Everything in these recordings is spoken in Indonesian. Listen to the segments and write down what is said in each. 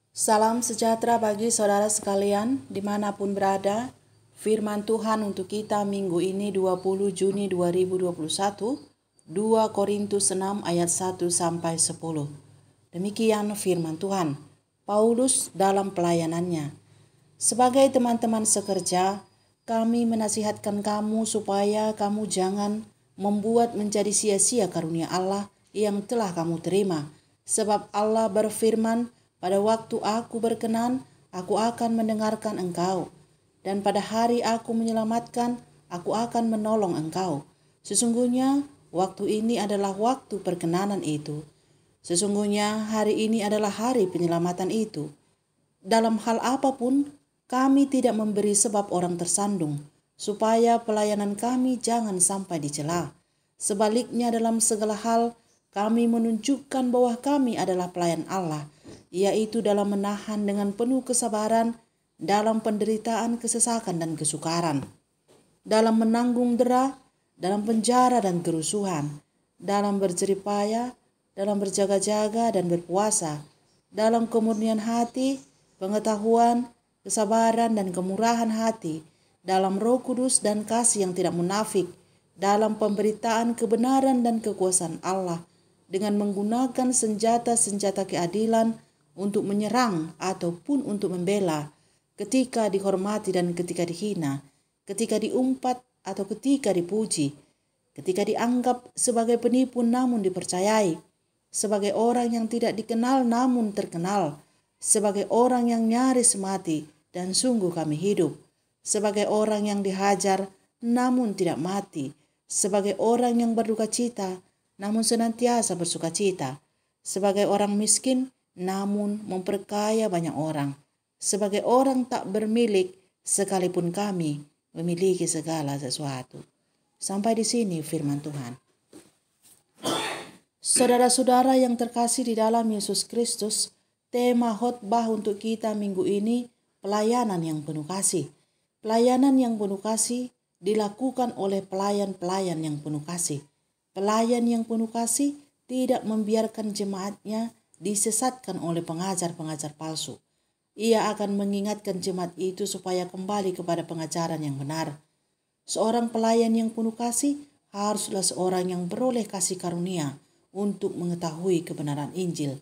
Salam sejahtera bagi saudara sekalian dimanapun berada. Firman Tuhan untuk kita minggu ini 20 Juni 2021, 2 Korintus 6 ayat 1 sampai 10. Demikian firman Tuhan. Paulus dalam pelayanannya. Sebagai teman-teman sekerja, kami menasihatkan kamu supaya kamu jangan membuat menjadi sia-sia karunia Allah yang telah kamu terima. Sebab Allah berfirman, pada waktu aku berkenan, aku akan mendengarkan engkau. Dan pada hari aku menyelamatkan, aku akan menolong engkau. Sesungguhnya waktu ini adalah waktu perkenanan itu. Sesungguhnya hari ini adalah hari penyelamatan itu. Dalam hal apapun, kami tidak memberi sebab orang tersandung, supaya pelayanan kami jangan sampai dicela. Sebaliknya dalam segala hal, kami menunjukkan bahwa kami adalah pelayan Allah, yaitu dalam menahan dengan penuh kesabaran, dalam penderitaan, kesesakan, dan kesukaran, dalam menanggung dera, dalam penjara dan kerusuhan, dalam berjeripaya, dalam berjaga-jaga dan berpuasa, dalam kemurnian hati, pengetahuan, kesabaran, dan kemurahan hati, dalam Roh Kudus dan kasih yang tidak munafik, dalam pemberitaan kebenaran dan kekuasaan Allah, dengan menggunakan senjata-senjata keadilan untuk menyerang ataupun untuk membela, ketika dihormati dan ketika dihina, ketika diumpat atau ketika dipuji, ketika dianggap sebagai penipu namun dipercayai, sebagai orang yang tidak dikenal namun terkenal, sebagai orang yang nyaris mati dan sungguh kami hidup, sebagai orang yang dihajar namun tidak mati, sebagai orang yang berduka cita namun senantiasa bersuka cita, sebagai orang miskin namun memperkaya banyak orang, sebagai orang tak bermilik sekalipun kami memiliki segala sesuatu. Sampai di sini firman Tuhan. Saudara-saudara yang terkasih di dalam Yesus Kristus, tema khotbah untuk kita minggu ini pelayanan yang penuh kasih. Pelayanan yang penuh kasih dilakukan oleh pelayan-pelayan yang penuh kasih. Pelayan yang penuh kasih tidak membiarkan jemaatnya disesatkan oleh pengajar-pengajar palsu. Ia akan mengingatkan jemaat itu supaya kembali kepada pengajaran yang benar. Seorang pelayan yang penuh kasih haruslah seorang yang beroleh kasih karunia untuk mengetahui kebenaran Injil.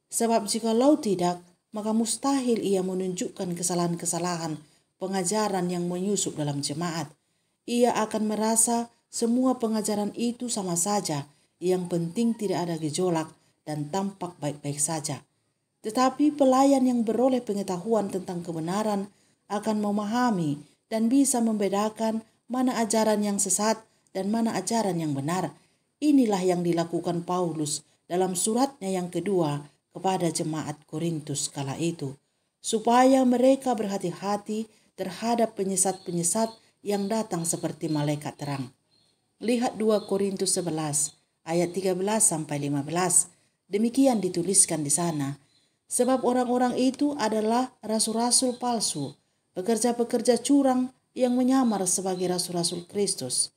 Sebab jikalau tidak, maka mustahil ia menunjukkan kesalahan-kesalahan pengajaran yang menyusup dalam jemaat. Ia akan merasa semua pengajaran itu sama saja, yang penting tidak ada gejolak dan tampak baik-baik saja. Tetapi pelayan yang beroleh pengetahuan tentang kebenaran akan memahami dan bisa membedakan mana ajaran yang sesat dan mana ajaran yang benar. Inilah yang dilakukan Paulus dalam suratnya yang kedua kepada jemaat Korintus kala itu, supaya mereka berhati-hati terhadap penyesat-penyesat yang datang seperti malaikat terang. Lihat 2 Korintus 11 ayat 13 sampai 15. Demikian dituliskan di sana. Sebab orang-orang itu adalah rasul-rasul palsu, pekerja-pekerja curang yang menyamar sebagai rasul-rasul Kristus.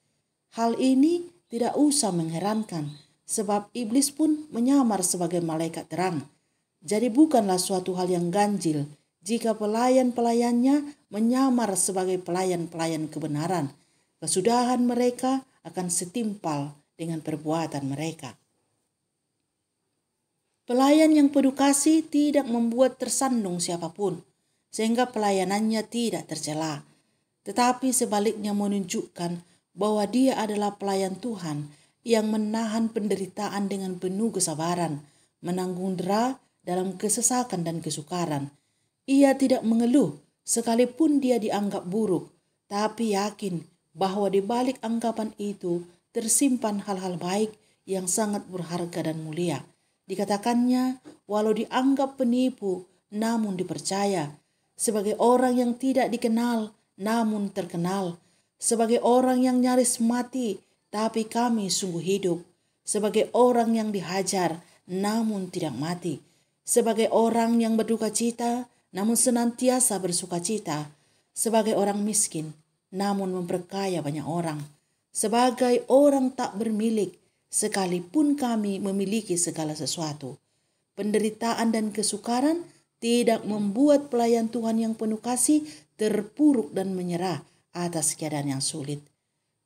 Hal ini tidak usah mengherankan, sebab iblis pun menyamar sebagai malaikat terang. Jadi bukanlah suatu hal yang ganjil jika pelayan-pelayannya menyamar sebagai pelayan-pelayan kebenaran. Kesudahan mereka akan setimpal dengan perbuatan mereka. Pelayan yang penuh kasih tidak membuat tersandung siapapun, sehingga pelayanannya tidak tercela. Tetapi sebaliknya menunjukkan bahwa dia adalah pelayan Tuhan yang menahan penderitaan dengan penuh kesabaran, menanggung dera dalam kesesakan dan kesukaran. Ia tidak mengeluh sekalipun dia dianggap buruk, tapi yakin bahwa di balik anggapan itu tersimpan hal-hal baik yang sangat berharga dan mulia. Dikatakannya, walau dianggap penipu, namun dipercaya. Sebagai orang yang tidak dikenal, namun terkenal. Sebagai orang yang nyaris mati, tapi kami sungguh hidup. Sebagai orang yang dihajar, namun tidak mati. Sebagai orang yang berduka cita, namun senantiasa bersuka cita. Sebagai orang miskin, namun memperkaya banyak orang. Sebagai orang tak bermilik, sekalipun kami memiliki segala sesuatu. Penderitaan dan kesukaran tidak membuat pelayan Tuhan yang penuh kasih terpuruk dan menyerah atas keadaan yang sulit.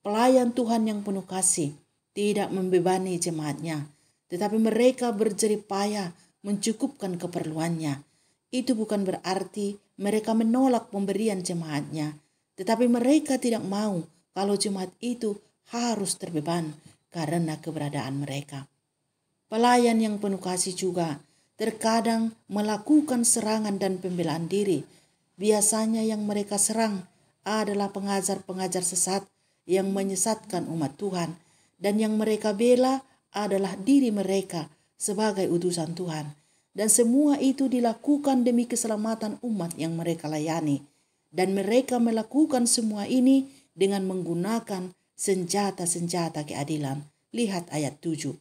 Pelayan Tuhan yang penuh kasih tidak membebani jemaatnya, tetapi mereka berjerih payah mencukupkan keperluannya. Itu bukan berarti mereka menolak pemberian jemaatnya, tetapi mereka tidak mau kalau jemaat itu harus terbeban karena keberadaan mereka. Pelayan yang penuh kasih juga terkadang melakukan serangan dan pembelaan diri. Biasanya yang mereka serang adalah pengajar-pengajar sesat yang menyesatkan umat Tuhan, dan yang mereka bela adalah diri mereka sebagai utusan Tuhan. Dan semua itu dilakukan demi keselamatan umat yang mereka layani. Dan mereka melakukan semua ini dengan menggunakan senjata-senjata keadilan. Lihat ayat 7.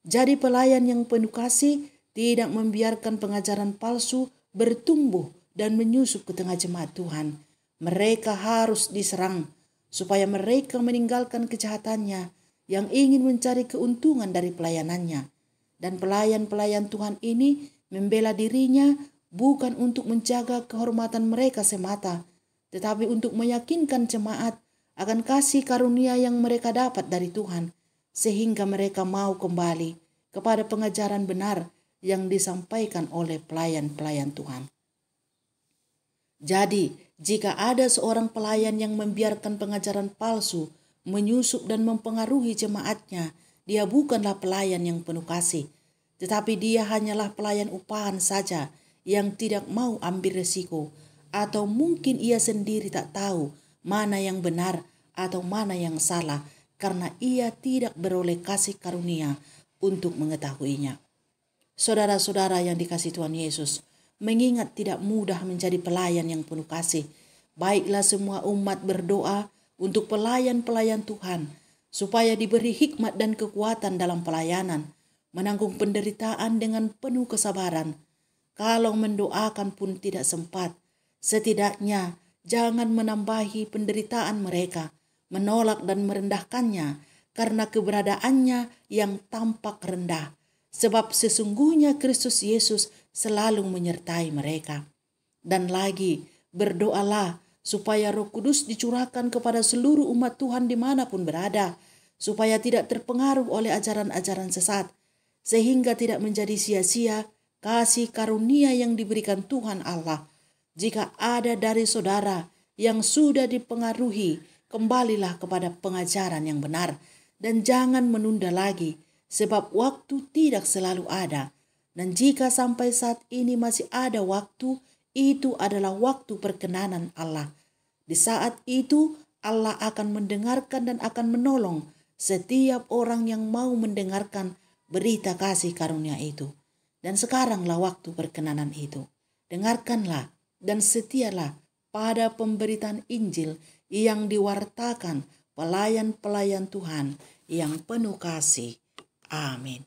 Jadi pelayan yang penuh kasih tidak membiarkan pengajaran palsu bertumbuh dan menyusup ke tengah jemaat Tuhan. Mereka harus diserang supaya mereka meninggalkan kejahatannya yang ingin mencari keuntungan dari pelayanannya. Dan pelayan-pelayan Tuhan ini membela dirinya bukan untuk menjaga kehormatan mereka semata, tetapi untuk meyakinkan jemaat akan kasih karunia yang mereka dapat dari Tuhan, sehingga mereka mau kembali kepada pengajaran benar yang disampaikan oleh pelayan-pelayan Tuhan. Jadi, jika ada seorang pelayan yang membiarkan pengajaran palsu menyusup dan mempengaruhi jemaatnya, dia bukanlah pelayan yang penuh kasih, tetapi dia hanyalah pelayan upahan saja yang tidak mau ambil resiko, atau mungkin ia sendiri tak tahu mana yang benar atau mana yang salah karena ia tidak beroleh kasih karunia untuk mengetahuinya. Saudara-saudara yang dikasihi Tuhan Yesus, mengingat tidak mudah menjadi pelayan yang penuh kasih. Baiklah semua umat berdoa untuk pelayan-pelayan Tuhan, supaya diberi hikmat dan kekuatan dalam pelayanan, menanggung penderitaan dengan penuh kesabaran. Kalau mendoakan pun tidak sempat, setidaknya jangan menambahi penderitaan mereka, menolak dan merendahkannya karena keberadaannya yang tampak rendah. Sebab sesungguhnya Kristus Yesus selalu menyertai mereka. Dan lagi, berdoalah supaya Roh Kudus dicurahkan kepada seluruh umat Tuhan dimanapun berada, supaya tidak terpengaruh oleh ajaran-ajaran sesat, sehingga tidak menjadi sia-sia kasih karunia yang diberikan Tuhan Allah. Jika ada dari saudara yang sudah dipengaruhi, kembalilah kepada pengajaran yang benar, dan jangan menunda lagi, sebab waktu tidak selalu ada. Dan jika sampai saat ini masih ada waktu, itu adalah waktu perkenanan Allah. Di saat itu Allah akan mendengarkan dan akan menolong setiap orang yang mau mendengarkan berita kasih karunia itu. Dan sekaranglah waktu perkenanan itu. Dengarkanlah dan setialah pada pemberitaan Injil yang diwartakan pelayan-pelayan Tuhan yang penuh kasih. Amin.